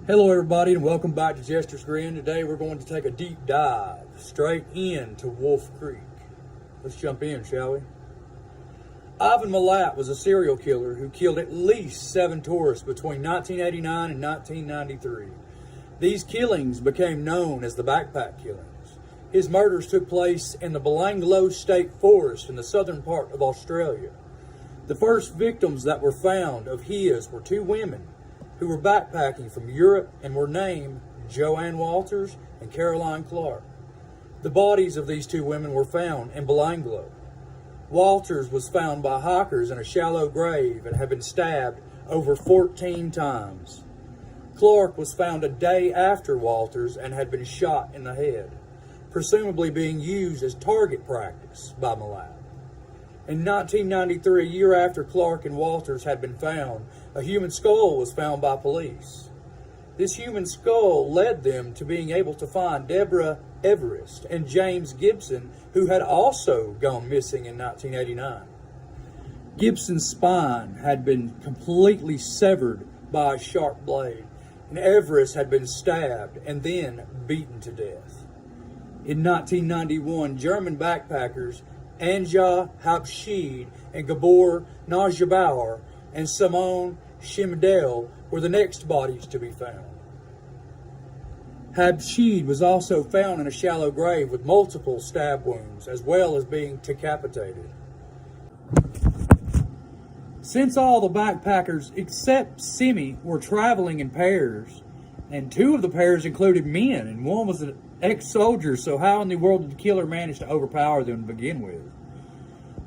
Hello everybody and welcome back to Jester's Grin. Today we're going to take a deep dive straight into Wolf Creek. Let's jump in, shall we? Ivan Milat was a serial killer who killed at least 7 tourists between 1989 and 1993. These killings became known as the Backpack Killings. His murders took place in the Belanglo State Forest in the southern part of Australia. The first victims that were found of his were 2 women who were backpacking from Europe and were named Joanne Walters and Caroline Clark. The bodies of these 2 women were found in Belanglo. Walters was found by hikers in a shallow grave and had been stabbed over 14 times. Clark was found a day after Walters and had been shot in the head, presumably being used as target practice by Milat. In 1993, a year after Clark and Walters had been found, a human skull was found by police. This human skull led them to being able to find Deborah Everest and James Gibson, who had also gone missing in 1989. Gibson's spine had been completely severed by a sharp blade, and Everest had been stabbed and then beaten to death. In 1991, German backpackers Anja Habshid and Gabor Najabauer and Simone Shimdel were the next bodies to be found. Habshid was also found in a shallow grave with multiple stab wounds, as well as being decapitated. Since all the backpackers except Simi were traveling in pairs, and 2 of the pairs included men, and one was an ex-soldier, so how in the world did the killer manage to overpower them to begin with?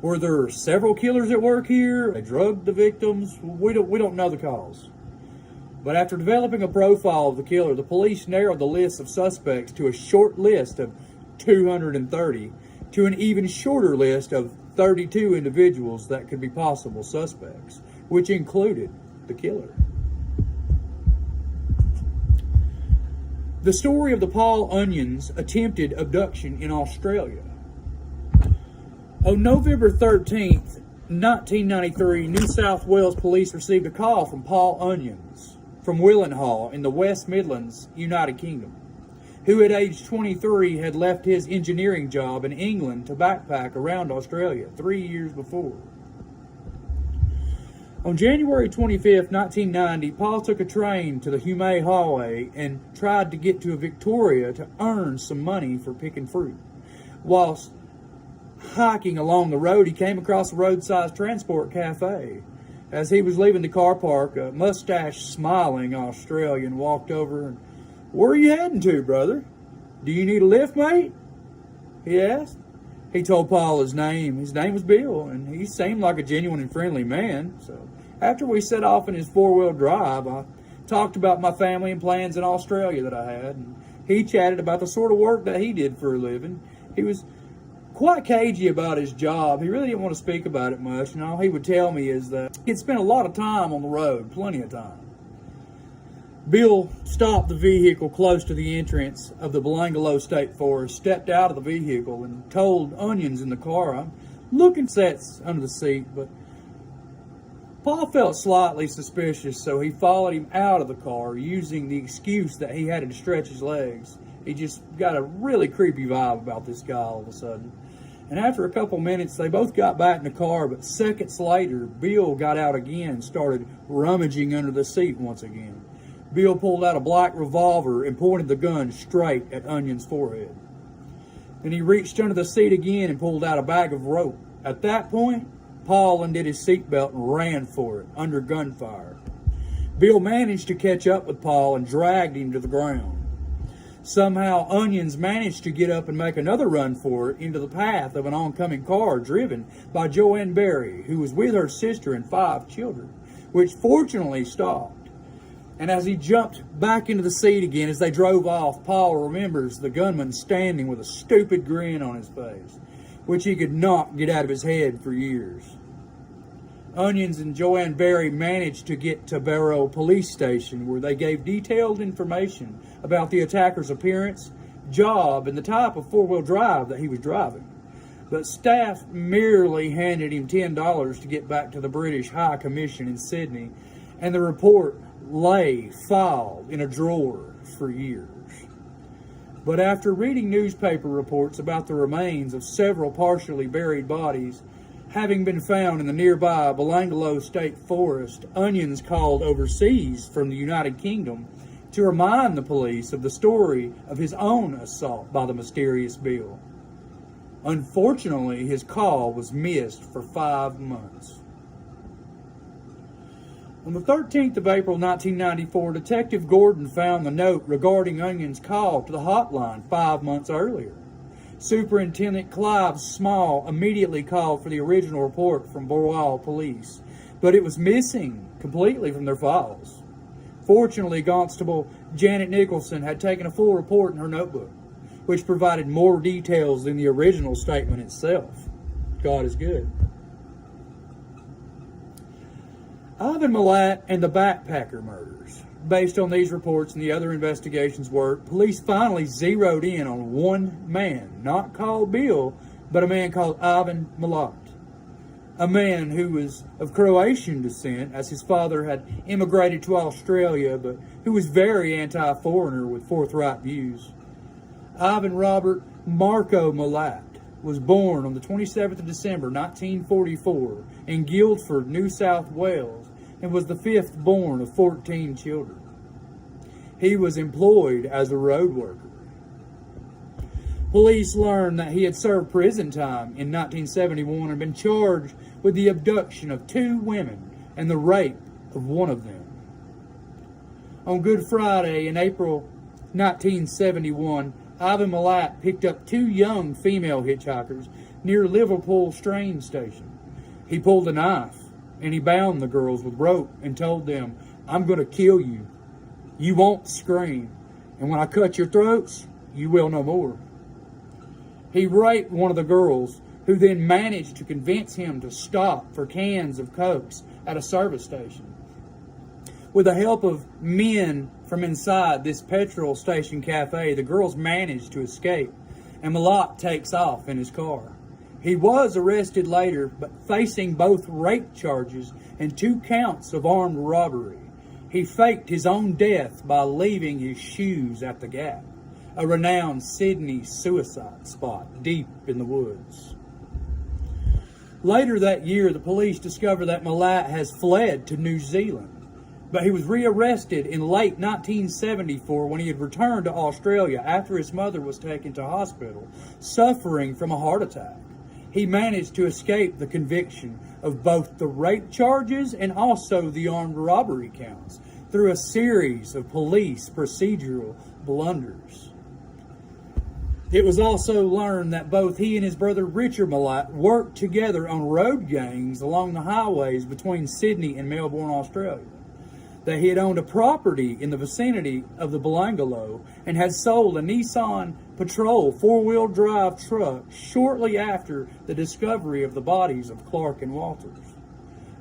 Were there several killers at work here? They drugged the victims? We don't know the cause. But after developing a profile of the killer, the police narrowed the list of suspects to a short list of 230 to an even shorter list of 32 individuals that could be possible suspects, which included the killer. The story of the Paul Onions attempted abduction in Australia. On November 13th, 1993, New South Wales police received a call from Paul Onions from Willenhall in the West Midlands, United Kingdom, who at age 23 had left his engineering job in England to backpack around Australia 3 years before. On January 25, 1990, Paul took a train to the Hume Highway and tried to get to Victoria to earn some money for picking fruit. Whilst hiking along the road, he came across a roadside transport cafe. As he was leaving the car park, a mustache-smiling Australian walked over and, "Where are you heading to, brother? Do you need a lift, mate?" he asked. He told Paul his name. His name was Bill, and he seemed like a genuine and friendly man. So after we set off in his 4-wheel drive, I talked about my family and plans in Australia that I had, and he chatted about the sort of work that he did for a living. He was quite cagey about his job. He really didn't want to speak about it much, and all he would tell me is that he'd spent a lot of time on the road, plenty of time. Bill stopped the vehicle close to the entrance of the Belanglo State Forest, stepped out of the vehicle, and told Onions in the car, "I'm looking sets under the seat," but Paul felt slightly suspicious, so he followed him out of the car using the excuse that he had to stretch his legs. He just got a really creepy vibe about this guy all of a sudden. And after a couple minutes, they both got back in the car, but seconds later, Bill got out again and started rummaging under the seat once again. Bill pulled out a black revolver and pointed the gun straight at Onion's forehead. Then he reached under the seat again and pulled out a bag of rope. At that point, Paul undid his seatbelt and ran for it, under gunfire. Bill managed to catch up with Paul and dragged him to the ground. Somehow, Onions managed to get up and make another run for it into the path of an oncoming car driven by Joanne Berry, who was with her sister and 5 children, which fortunately stopped. And as he jumped back into the seat again as they drove off, Paul remembers the gunman standing with a stupid grin on his face, which he could not get out of his head for years. Onions and Joanne Berry managed to get to Barrow Police Station, where they gave detailed information about the attacker's appearance, job, and the type of 4-wheel drive that he was driving. But staff merely handed him $10 to get back to the British High Commission in Sydney, and the report lay filed in a drawer for years. But after reading newspaper reports about the remains of several partially buried bodies having been found in the nearby Belangolo State Forest, Onions called overseas from the United Kingdom to remind the police of the story of his own assault by the mysterious Bill. Unfortunately, his call was missed for 5 months. On the 13th of April 1994, Detective Gordon found the note regarding Onion's call to the hotline 5 months earlier. Superintendent Clive Small immediately called for the original report from Boral Police, but it was missing completely from their files. Fortunately, Constable Janet Nicholson had taken a full report in her notebook, which provided more details than the original statement itself. God is good. Ivan Milat and the Backpacker murders. Based on these reports and the other investigations' work, police finally zeroed in on one man, not called Bill, but a man called Ivan Milat. A man who was of Croatian descent, as his father had immigrated to Australia, but who was very anti-foreigner with forthright views. Ivan Robert Marco Milat was born on the 27th of December 1944 in Guildford, New South Wales, and was the fifth born of 14 children. He was employed as a road worker. Police learned that he had served prison time in 1971 and been charged with the abduction of 2 women and the rape of one of them. On Good Friday in April 1971, Ivan Milat picked up 2 young female hitchhikers near Liverpool train station. He pulled a knife and he bound the girls with rope and told them, "I'm going to kill you. You won't scream. And when I cut your throats, you will no more." He raped one of the girls, who then managed to convince him to stop for cans of Cokes at a service station. With the help of men from inside this petrol station cafe, the girls managed to escape, and Milat takes off in his car. He was arrested later, but facing both rape charges and 2 counts of armed robbery. He faked his own death by leaving his shoes at the Gap, a renowned Sydney suicide spot deep in the woods. Later that year, the police discovered that Milat has fled to New Zealand, but he was rearrested in late 1974 when he had returned to Australia after his mother was taken to hospital, suffering from a heart attack. He managed to escape the conviction of both the rape charges and also the armed robbery counts through a series of police procedural blunders. It was also learned that both he and his brother Richard Milat worked together on road gangs along the highways between Sydney and Melbourne, Australia. That he had owned a property in the vicinity of the Belangolo and had sold a Nissan Patrol 4-wheel drive truck shortly after the discovery of the bodies of Clark and Walters.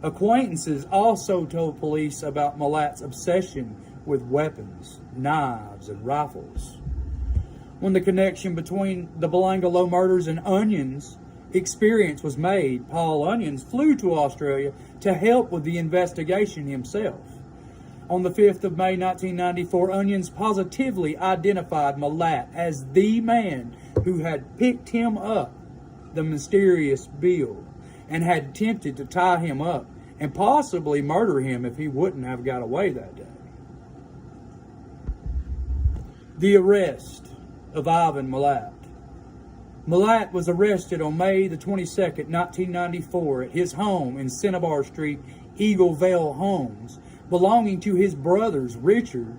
Acquaintances also told police about Milat's obsession with weapons, knives, and rifles. When the connection between the Belangolo murders and Onions' experience was made, Paul Onions flew to Australia to help with the investigation himself. On the 5th of May 1994, Onions positively identified Milat as the man who had picked him up, the mysterious Bill, and had attempted to tie him up and possibly murder him if he wouldn't have got away that day. The arrest of Ivan Milat. Milat was arrested on May the 22nd, 1994 at his home in Cinnabar Street, Eagle Vale Homes, belonging to his brothers Richard,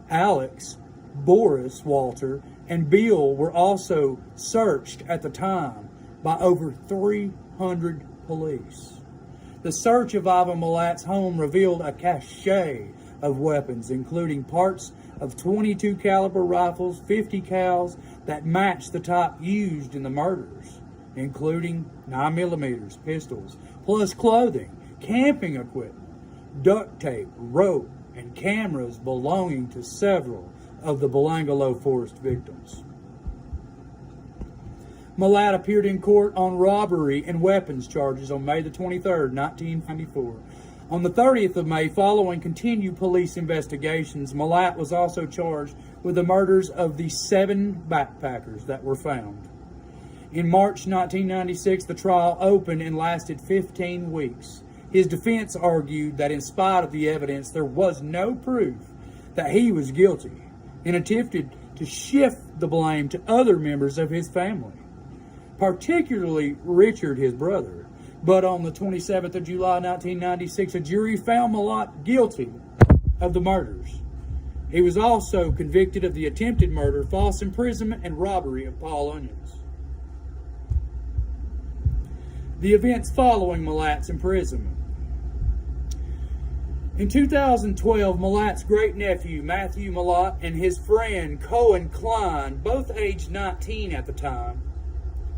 Alex, Boris, Walter, and Bill were also searched at the time by over 300 police. The search of Ivan Milat's home revealed a cache of weapons, including parts of 22 caliber rifles, 50 cals that matched the type used in the murders, including 9mm pistols, plus clothing, camping equipment, duct tape, rope, and cameras belonging to several of the Belangolo Forest victims. Milat appeared in court on robbery and weapons charges on May the 23rd, 1994. On the 30th of May, following continued police investigations, Malat was also charged with the murders of the 7 backpackers that were found. In March 1996, the trial opened and lasted 15 weeks. His defense argued that in spite of the evidence, there was no proof that he was guilty, and attempted to shift the blame to other members of his family, particularly Richard, his brother. But on the 27th of July 1996, a jury found Malat guilty of the murders. He was also convicted of the attempted murder, false imprisonment, and robbery of Paul Onions. The events following Malat's imprisonment. In 2012, Malat's great-nephew, Matthew Malat, and his friend, Cohen Klein, both aged 19 at the time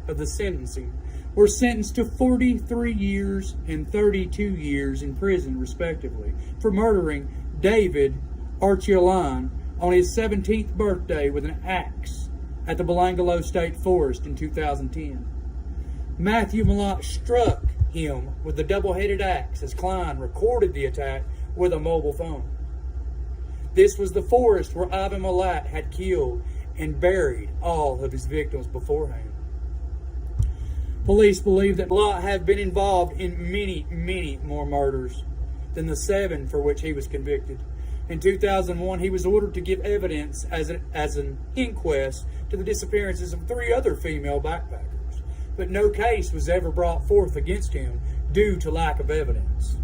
of the sentencing, were sentenced to 43 years and 32 years in prison, respectively, for murdering David Archuleta on his 17th birthday with an axe at the Belangolo State Forest in 2010. Matthew Malat struck him with the double-headed axe as Klein recorded the attack with a mobile phone. This was the forest where Ivan Malat had killed and buried all of his victims beforehand. Police believe that Malat had been involved in many more murders than the 7 for which he was convicted. In 2001, he was ordered to give evidence as an inquest to the disappearances of 3 other female backpackers, but no case was ever brought forth against him due to lack of evidence.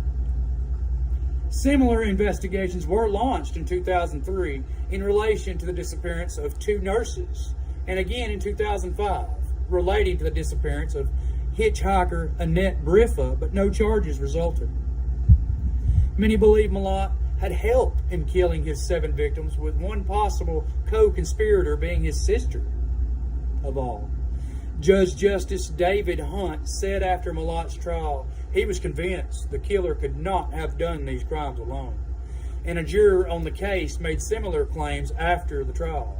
Similar investigations were launched in 2003 in relation to the disappearance of 2 nurses, and again in 2005 relating to the disappearance of hitchhiker Annette Briffa, but no charges resulted. Many believe Malat had helped in killing his 7 victims, with one possible co-conspirator being his sister of all. Judge Justice David Hunt said after Malat's trial, he was convinced the killer could not have done these crimes alone, and a juror on the case made similar claims after the trial.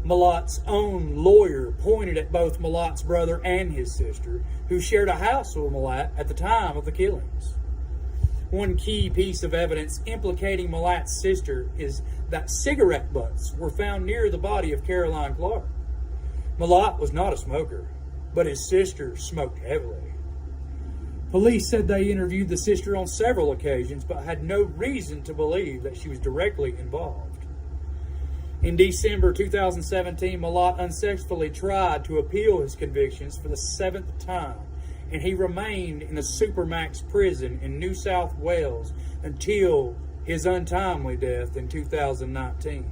Malat's own lawyer pointed at both Malat's brother and his sister, who shared a house with Malat at the time of the killings. One key piece of evidence implicating Malat's sister is that cigarette butts were found near the body of Caroline Clark. Malat was not a smoker, but his sister smoked heavily. Police said they interviewed the sister on several occasions, but had no reason to believe that she was directly involved. In December 2017, Malat unsuccessfully tried to appeal his convictions for the 7th time, and he remained in a Supermax prison in New South Wales until his untimely death in 2019.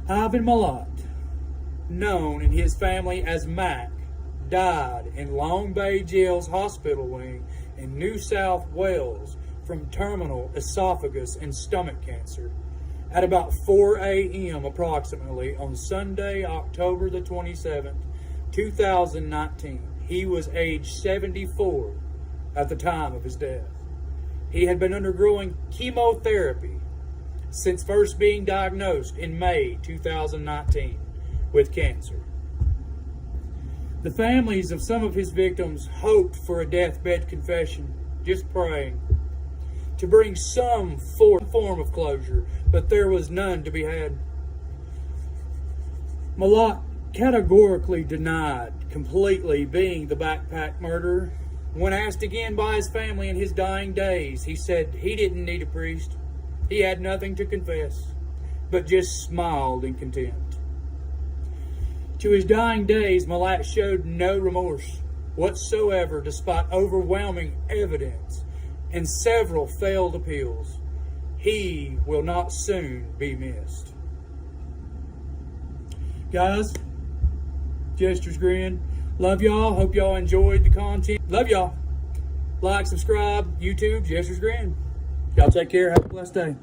Ivan Malat, known in his family as Mac, died in Long Bay Jail's hospital wing in New South Wales from terminal esophagus and stomach cancer at about 4 a.m. approximately on Sunday, October the 27th, 2019. He was age 74 at the time of his death. He had been undergoing chemotherapy since first being diagnosed in May 2019 with cancer. The families of some of his victims hoped for a deathbed confession, just praying, to bring some form of closure, but there was none to be had. Malat categorically denied completely being the backpack murderer. When asked again by his family in his dying days, he said he didn't need a priest. He had nothing to confess, but just smiled in contempt. To his dying days, Malat showed no remorse whatsoever despite overwhelming evidence and several failed appeals. He will not soon be missed. Guys, Jester's Grin. Love y'all. Hope y'all enjoyed the content. Love y'all. Like, subscribe, YouTube, Jester's Grin. Y'all take care. Have a blessed day.